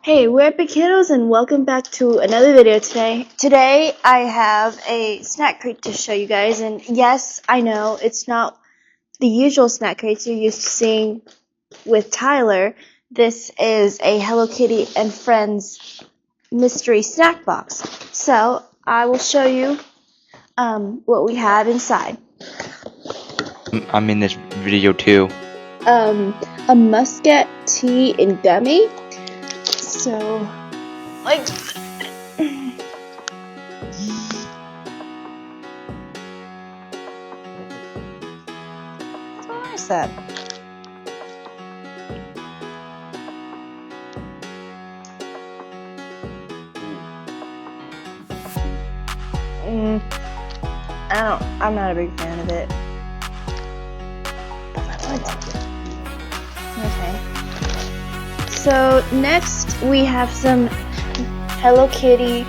Hey, we're Epic Kiddos and welcome back to another video today. Today I have a snack crate to show you guys, and yes, I know it's not the usual snack crates you're used to seeing with Tyler. This is a Hello Kitty and Friends mystery snack box. So I will show you what we have inside. I'm in this video too. A muscat tea and gummy. So, like, what is that? I'm not a big fan of it. Okay. So next we have some Hello Kitty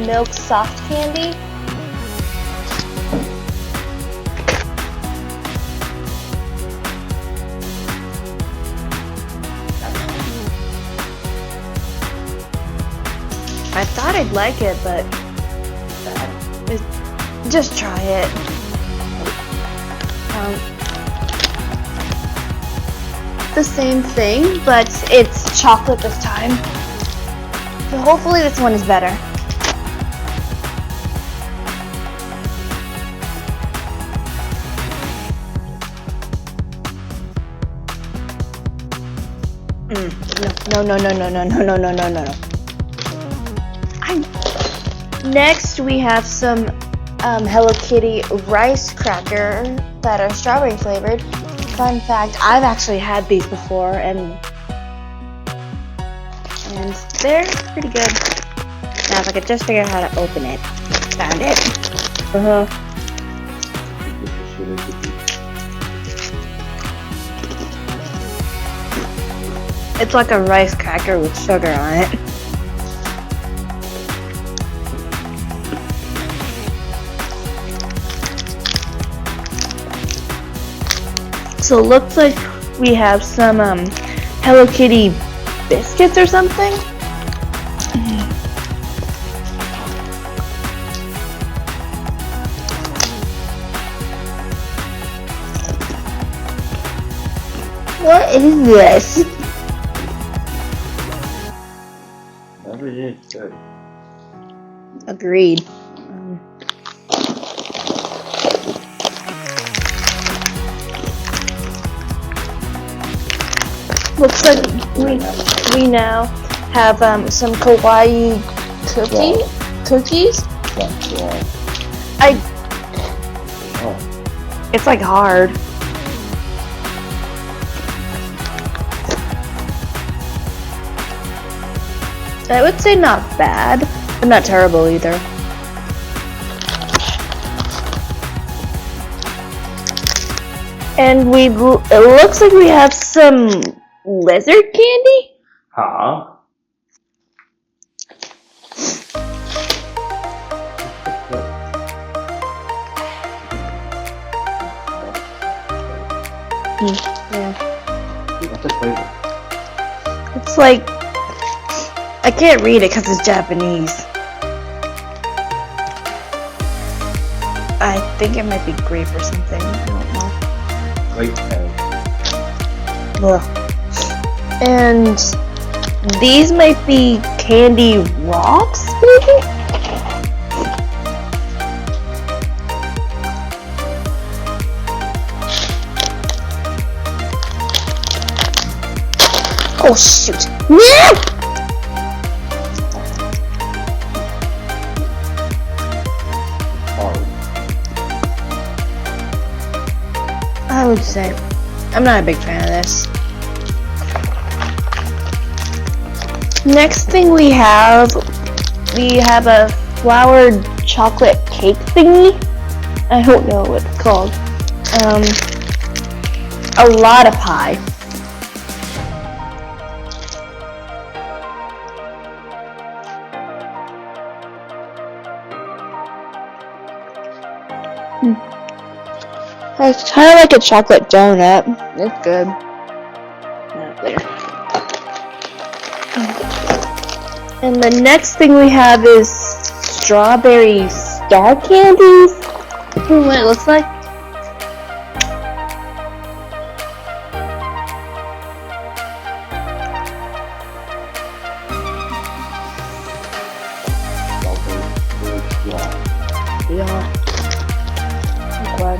milk soft candy. I thought I'd like it, but just try it. The same thing, but it's chocolate this time. So hopefully this one is better. No. Next we have some Hello Kitty rice cracker that are strawberry flavored. Fun fact, I've actually had these before and they're pretty good. Now if I could just figure out how to open it. Found it. It's like a rice cracker with sugar on it. So it looks like we have some Hello Kitty biscuits or something. What is this? That is good. Agreed. Looks like we now have some kawaii cookies. It's like hard. I would say not bad, but not terrible either. And it looks like we have some lizard candy? Huh? Yeah. What's the flavor? It's like, I can't read it because it's Japanese. I think it might be grape or something. I don't know. Great egg. Ugh. And these might be candy rocks, maybe? Oh shoot! No! I would say I'm not a big fan of this. Next thing we have a floured chocolate cake thingy. I don't know what it's called. A lot of pie. It's kind of like a chocolate donut. It's good. Not there. And the next thing we have is strawberry star candies. Here's what it looks like. Yeah. I'm glad.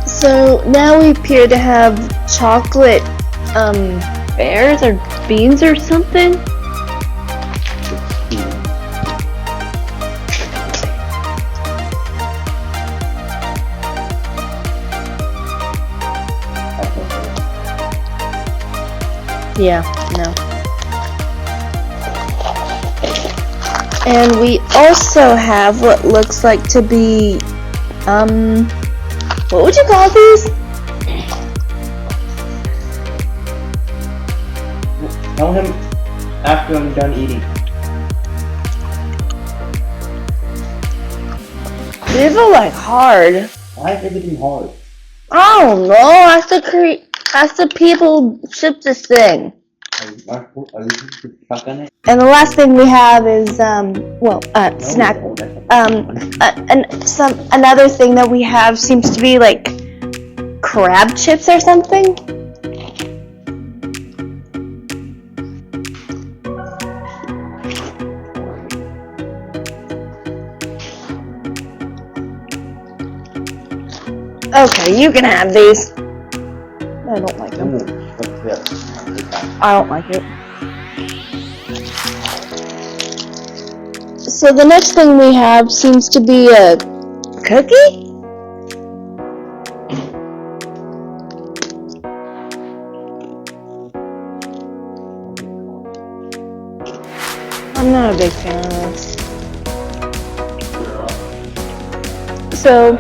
So now we appear to have chocolate bears or beans or something. Yeah, no. And we also have what looks like to be what would you call these? Tell him after I'm done eating. These are like hard. Why is everything hard? I don't know. Ask the people who shipped this thing. Are you stuck on it? And the last thing we have is snack. Another thing that we have seems to be like crab chips or something. Okay, you can have these. I don't like them. What's this? I don't like it. So the next thing we have seems to be a cookie? I'm not a big fan of this. So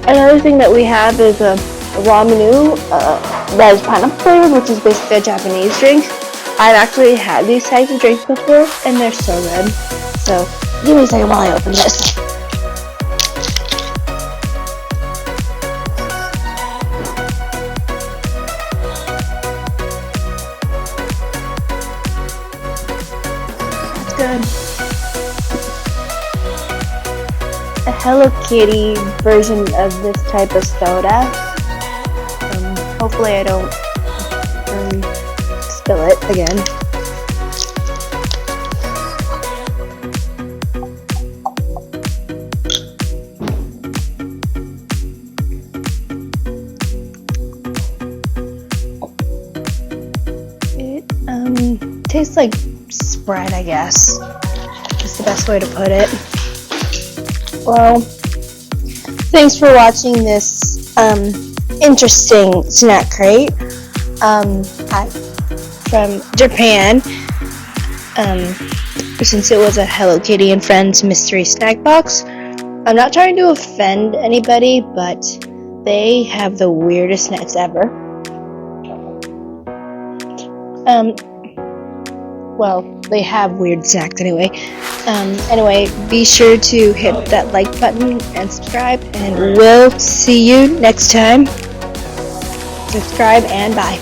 another thing that we have is a ramen that is pineapple flavored, which is basically a Japanese drink. I've actually had these types of drinks before, and they're so good. So, give me a second while I open this. It's good. A Hello Kitty version of this type of soda. Hopefully I don't spill it again. It tastes like Sprite, I guess. That's the best way to put it. Well, thanks for watching this interesting snack crate from Japan, since it was a Hello Kitty and Friends mystery snack box. I'm not trying to offend anybody, but they have the weirdest snacks ever. Well, they have weird snacks anyway. Anyway, be sure to hit that like button and subscribe, and we'll see you next time. Subscribe and bye.